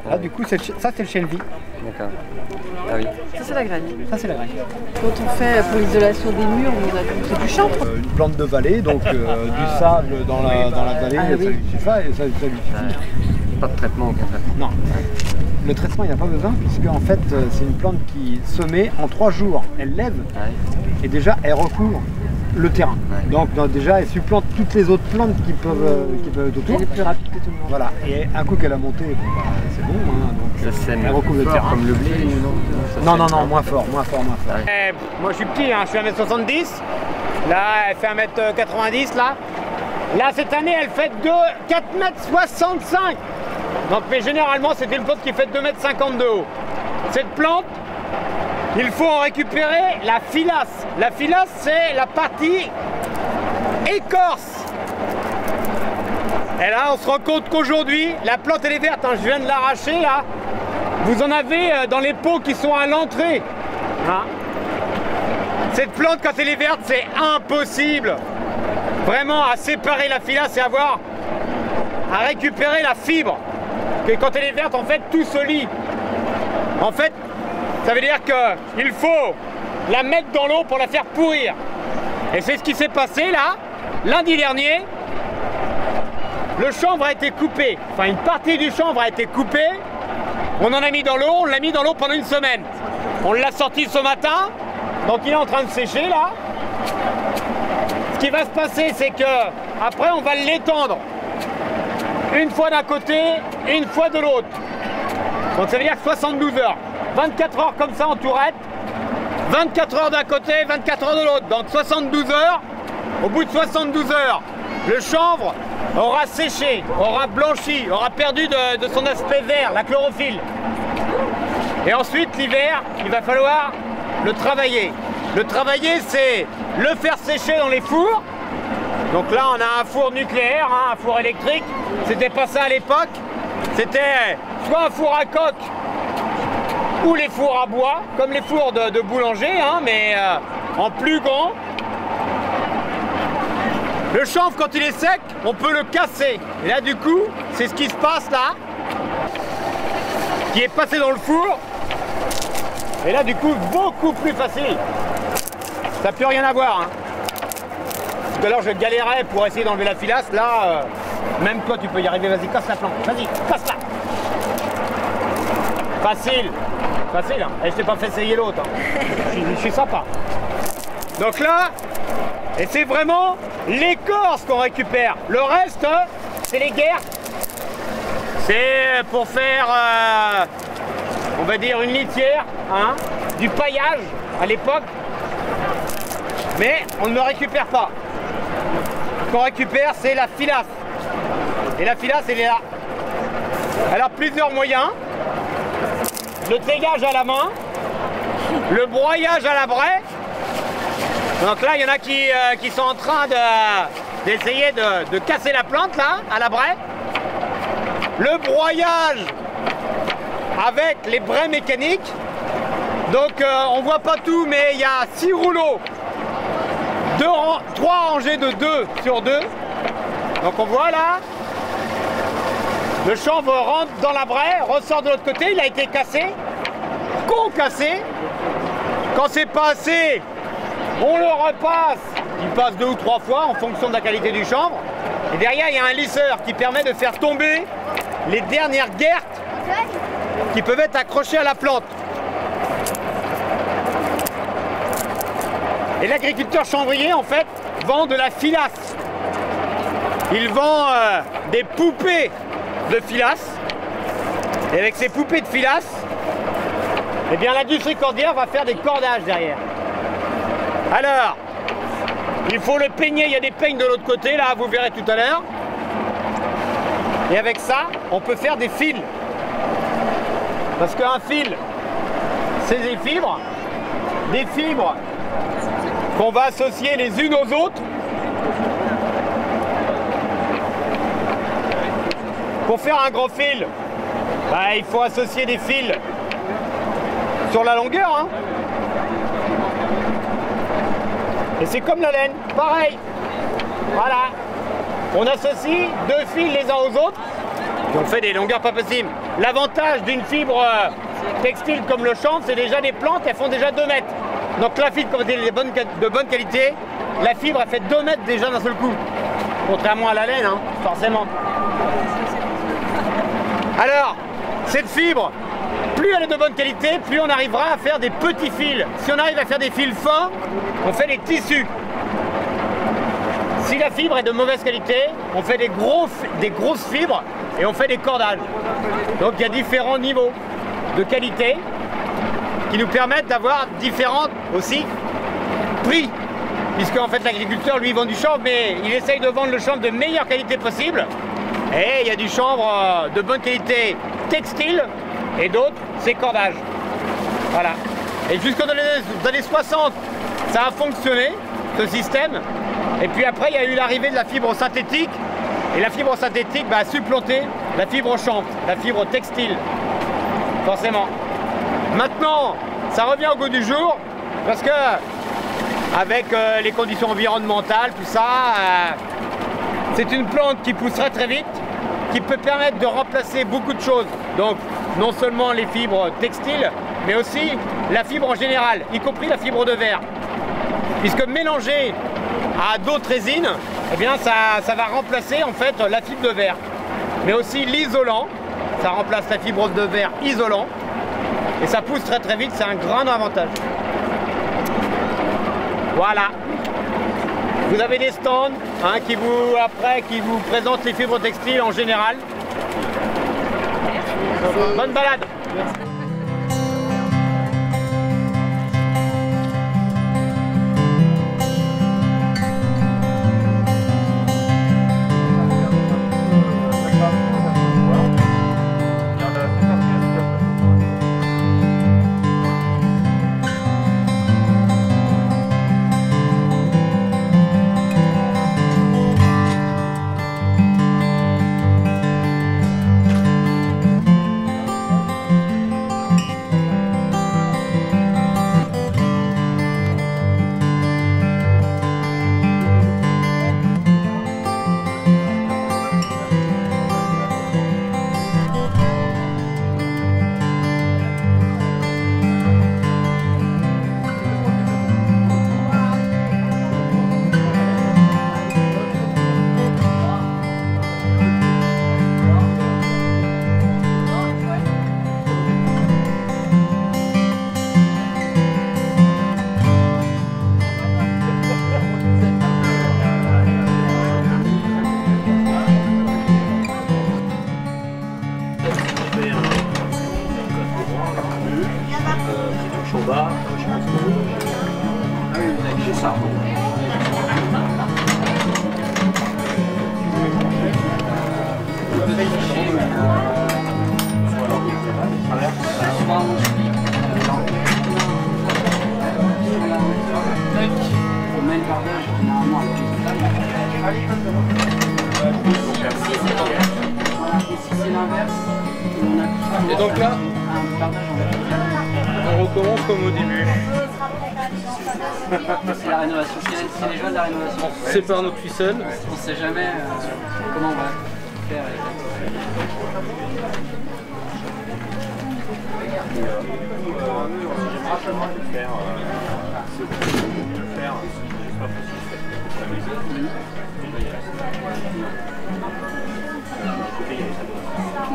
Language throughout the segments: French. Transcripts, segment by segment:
Là du coup, ça c'est le chenvi. D'accord. Ah oui. Ça c'est la graine. Ça c'est la graine. Quand on fait pour l'isolation des murs, c'est du chanvre. Une plante de vallée, donc du sable dans la vallée, Ah, ça oui. lui suffit. Et ça lui suffit. Pas de traitement, aucun traitement. Non. Le traitement, il n'y a pas besoin, puisque en fait, c'est une plante qui semée en 3 jours. Elle lève et déjà, elle recouvre le terrain. Donc déjà, elle supplante toutes les autres plantes qui peuvent être autour. Elle est plus rapide que tout le monde. Voilà. Et un coup qu'elle a monté, bon, bah, c'est bon. Hein, donc, Ça sème elle recouvre le terrain. comme le blé, non? Non, moins fort. Ouais. Moi je suis petit, hein, je suis 1m70. Là, elle fait 1m90 là. Là, cette année, elle fait 4m65. Donc, mais généralement, c'est une plante qui fait 2m50 de haut. Cette plante, il faut en récupérer la filasse. La filasse, c'est la partie écorce. Et là, on se rend compte qu'aujourd'hui, la plante, elle est verte. Hein, je viens de l'arracher là. Vous en avez dans les pots qui sont à l'entrée. Hein. Cette plante, quand elle est verte, c'est impossible vraiment à séparer la filasse et à récupérer la fibre. Que quand elle est verte, en fait, tout se lie. En fait, ça veut dire qu'il faut la mettre dans l'eau pour la faire pourrir. Et c'est ce qui s'est passé là, lundi dernier. Le chanvre a été coupé, enfin une partie du chanvre a été coupée. On en a mis dans l'eau, on l'a mis dans l'eau pendant une semaine. On l'a sorti ce matin, donc il est en train de sécher là. Ce qui va se passer, c'est que après on va l'étendre. Une fois d'un côté, une fois de l'autre. Donc ça veut dire 72 heures. 24 heures comme ça en tourette. 24 heures d'un côté, 24 heures de l'autre. Donc 72 heures. Au bout de 72 heures, le chanvre aura séché, aura blanchi, aura perdu de son aspect vert, la chlorophylle. Et ensuite, l'hiver, il va falloir le travailler. Le travailler, c'est le faire sécher dans les fours. Donc là, on a un four nucléaire, hein, un four électrique. C'était pas ça à l'époque. C'était soit un four à coque ou les fours à bois, comme les fours de boulanger, hein, mais en plus grand. Le chanvre, quand il est sec, on peut le casser. Et là, du coup, c'est ce qui se passe là, qui est passé dans le four. Et là, du coup, beaucoup plus facile. Ça n'a plus rien à voir. Hein. Tout à l'heure, je galérais pour essayer d'enlever la filasse. Là, même toi, tu peux y arriver. Vas-y, casse la plante. Vas-y, casse-la. Facile. Facile. Hein. Et je t'ai pas fait essayer l'autre. Hein. Je suis sympa. Donc là, et c'est vraiment l'écorce qu'on récupère. Le reste, c'est les guerres. C'est pour faire, on va dire, une litière, hein, du paillage à l'époque. Mais on ne le récupère pas. Ce qu'on récupère, c'est la filasse. Et la filasse, elle est là. Elle a plusieurs moyens. Le taillage à la main, le broyage à la braie. Donc là, il y en a qui sont en train d'essayer de casser la plante là, à la braie. Le broyage avec les braies mécaniques. Donc on voit pas tout, mais il y a 6 rouleaux. 3 rangées de 2 sur 2. Donc on voit là. Le chanvre rentre dans la braie, ressort de l'autre côté, il a été cassé, concassé. Quand c'est pas assez, on le repasse. Il passe 2 ou 3 fois en fonction de la qualité du chanvre. Et derrière, il y a un lisseur qui permet de faire tomber les dernières guertes qui peuvent être accrochées à la plante. Et l'agriculteur chanvrier, en fait, vend de la filasse. Il vend des poupées de filasse. Et avec ces poupées de filasse, eh bien l'industrie cordière va faire des cordages derrière. Alors, il faut le peigner, il y a des peignes de l'autre côté, là, vous verrez tout à l'heure. Et avec ça, on peut faire des fils. Parce qu'un fil, c'est des fibres qu'on va associer les unes aux autres. Pour faire un gros fil, bah, il faut associer des fils sur la longueur. Hein. Et c'est comme la laine, pareil. Voilà. On associe 2 fils les uns aux autres Puis on fait des longueurs pas possibles. L'avantage d'une fibre textile comme le chanvre, c'est déjà des plantes, elles font déjà 2 mètres. Donc la fibre, quand elle est de bonne qualité, la fibre, elle fait 2 mètres déjà d'un seul coup. Contrairement à la laine, hein, forcément. Alors, cette fibre, plus elle est de bonne qualité, plus on arrivera à faire des petits fils. Si on arrive à faire des fils fins, on fait des tissus. Si la fibre est de mauvaise qualité, on fait des grosses fibres et on fait des cordages. Donc il y a différents niveaux de qualité qui nous permettent d'avoir différents aussi prix. Puisque en fait l'agriculteur lui vend du chanvre, mais il essaye de vendre le chanvre de meilleure qualité possible. Et il y a du chanvre de bonne qualité textile et d'autres c'est cordage. Voilà. Et jusqu'aux années 60, ça a fonctionné, ce système. Et puis après il y a eu l'arrivée de la fibre synthétique. Et la fibre synthétique a supplanté la fibre chanvre, la fibre textile. Forcément. Maintenant, ça revient au goût du jour parce que avec les conditions environnementales, tout ça, c'est une plante qui pousserait très vite, qui peut permettre de remplacer beaucoup de choses. Donc, non seulement les fibres textiles, mais aussi la fibre en général, y compris la fibre de verre. Puisque mélangée à d'autres résines, eh bien ça va remplacer en fait la fibre de verre. Mais aussi l'isolant, ça remplace la fibre de verre isolant. Et ça pousse très très vite, c'est un grand avantage. Voilà. Vous avez des stands hein, qui vous présentent les fibres textiles en général. Bonne balade. Et donc là, on recommence comme au début. C'est la rénovation, c'est les joies de la rénovation. On sépare notre ficelle. On ne sait jamais comment on va faire.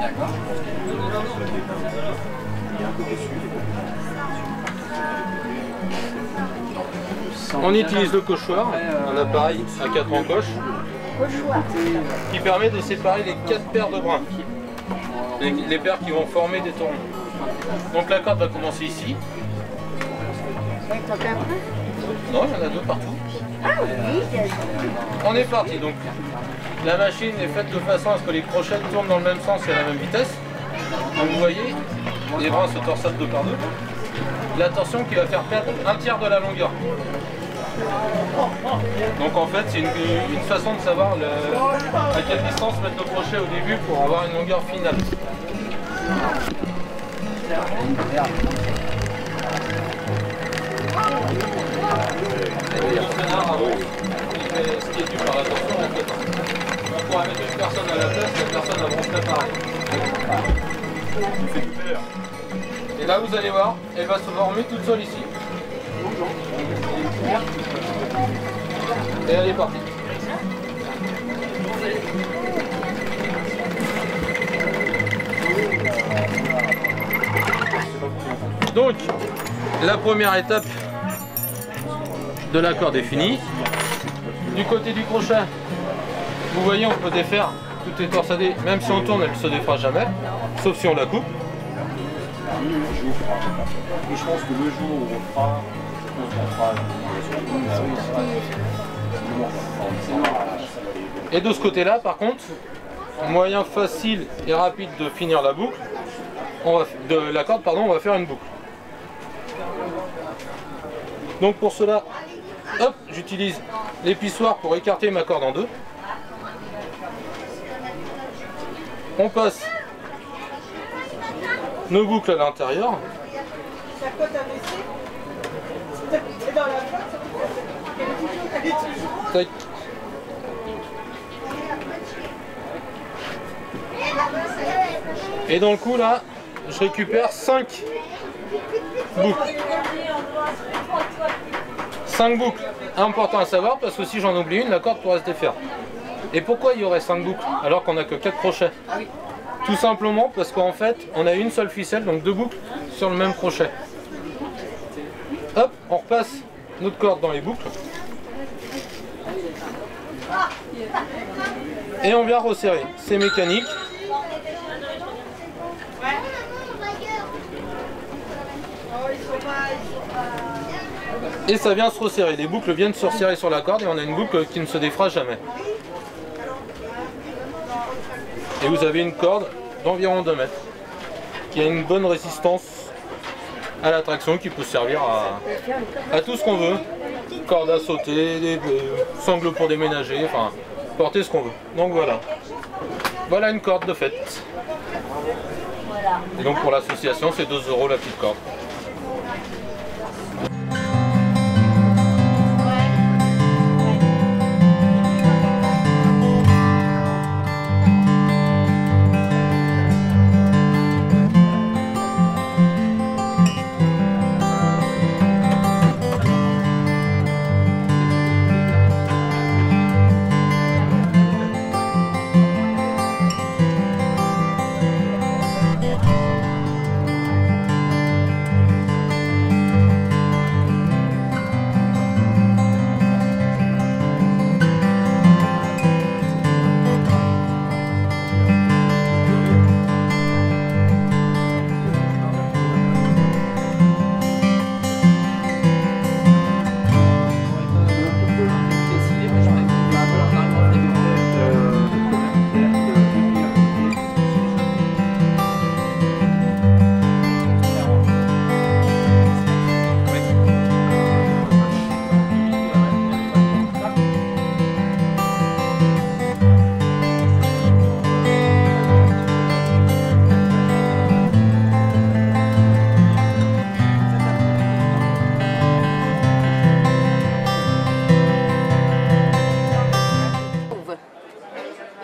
D'accord. On utilise le cochoir, un appareil à 4 encoches qui permet de séparer les 4 paires de brins, les paires qui vont former des torons. Donc la corde va commencer ici. Non, il y en a 2 partout. On est parti donc. La machine est faite de façon à ce que les crochets tournent dans le même sens et à la même vitesse. Donc vous voyez, les brins se torsadent 2 par 2. La torsion qui va faire perdre 1/3 de la longueur. Donc en fait c'est une façon de savoir à quelle distance mettre le crochet au début pour avoir une longueur finale. Le traînard avant, ce qui est dû par la torsion en fait. On pourra mettre une personne à la place, la personne avance pas par Et là, vous allez voir, elle va se former toute seule ici. Et elle est partie. Donc, la première étape de la corde est finie. Du côté du crochet, vous voyez, on peut défaire, tout est torsadé, même si on tourne, elle ne se défera jamais, sauf si on la coupe. Et je pense que le jour où on fera, Et de ce côté-là, par contre, moyen facile et rapide de finir la boucle, de la corde, pardon, on va faire une boucle. Donc pour cela, hop, j'utilise l'épissoir pour écarter ma corde en deux. On passe nos boucles à l'intérieur. Tac. Et dans le coup là, je récupère 5 boucles. 5 boucles, important à savoir parce que si j'en oublie une, la corde pourrait se défaire. Et pourquoi il y aurait 5 boucles alors qu'on n'a que 4 crochets? Tout simplement parce qu'en fait, on a une seule ficelle, donc 2 boucles sur le même crochet. Hop, on repasse notre corde dans les boucles. Et on vient resserrer. C'est mécanique. Et ça vient se resserrer. Les boucles viennent se resserrer sur la corde et on a une boucle qui ne se défera jamais. Et vous avez une corde d'environ 2 mètres qui a une bonne résistance à la traction qui peut servir à tout ce qu'on veut. Corde à sauter, des sangles pour déménager, enfin porter ce qu'on veut. Donc voilà. Voilà une corde de fête. Et donc pour l'association c'est 2 € la petite corde.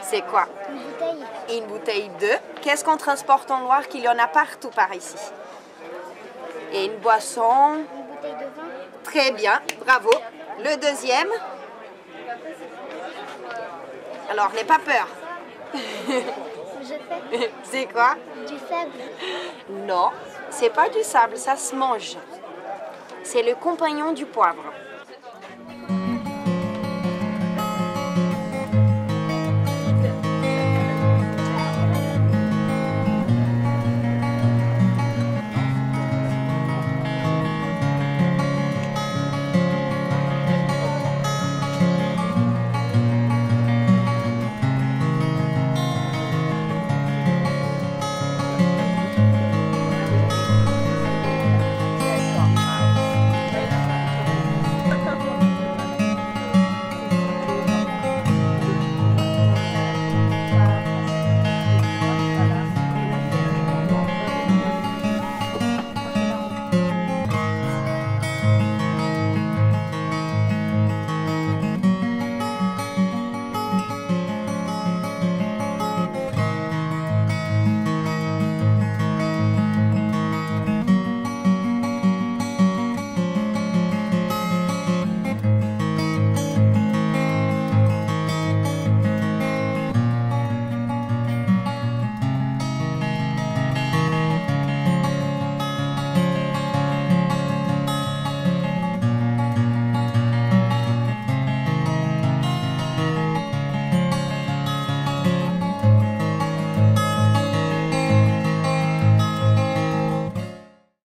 C'est quoi? Une bouteille. Une bouteille de. Qu'est-ce qu'on transporte en Loire qu'il y en a partout par ici? Et une boisson. Une bouteille de vin. Très bien, bravo. Le deuxième. Alors, n'aie pas peur. Je fais C'est quoi? du sable. Non, c'est pas du sable, ça se mange. C'est le compagnon du poivre.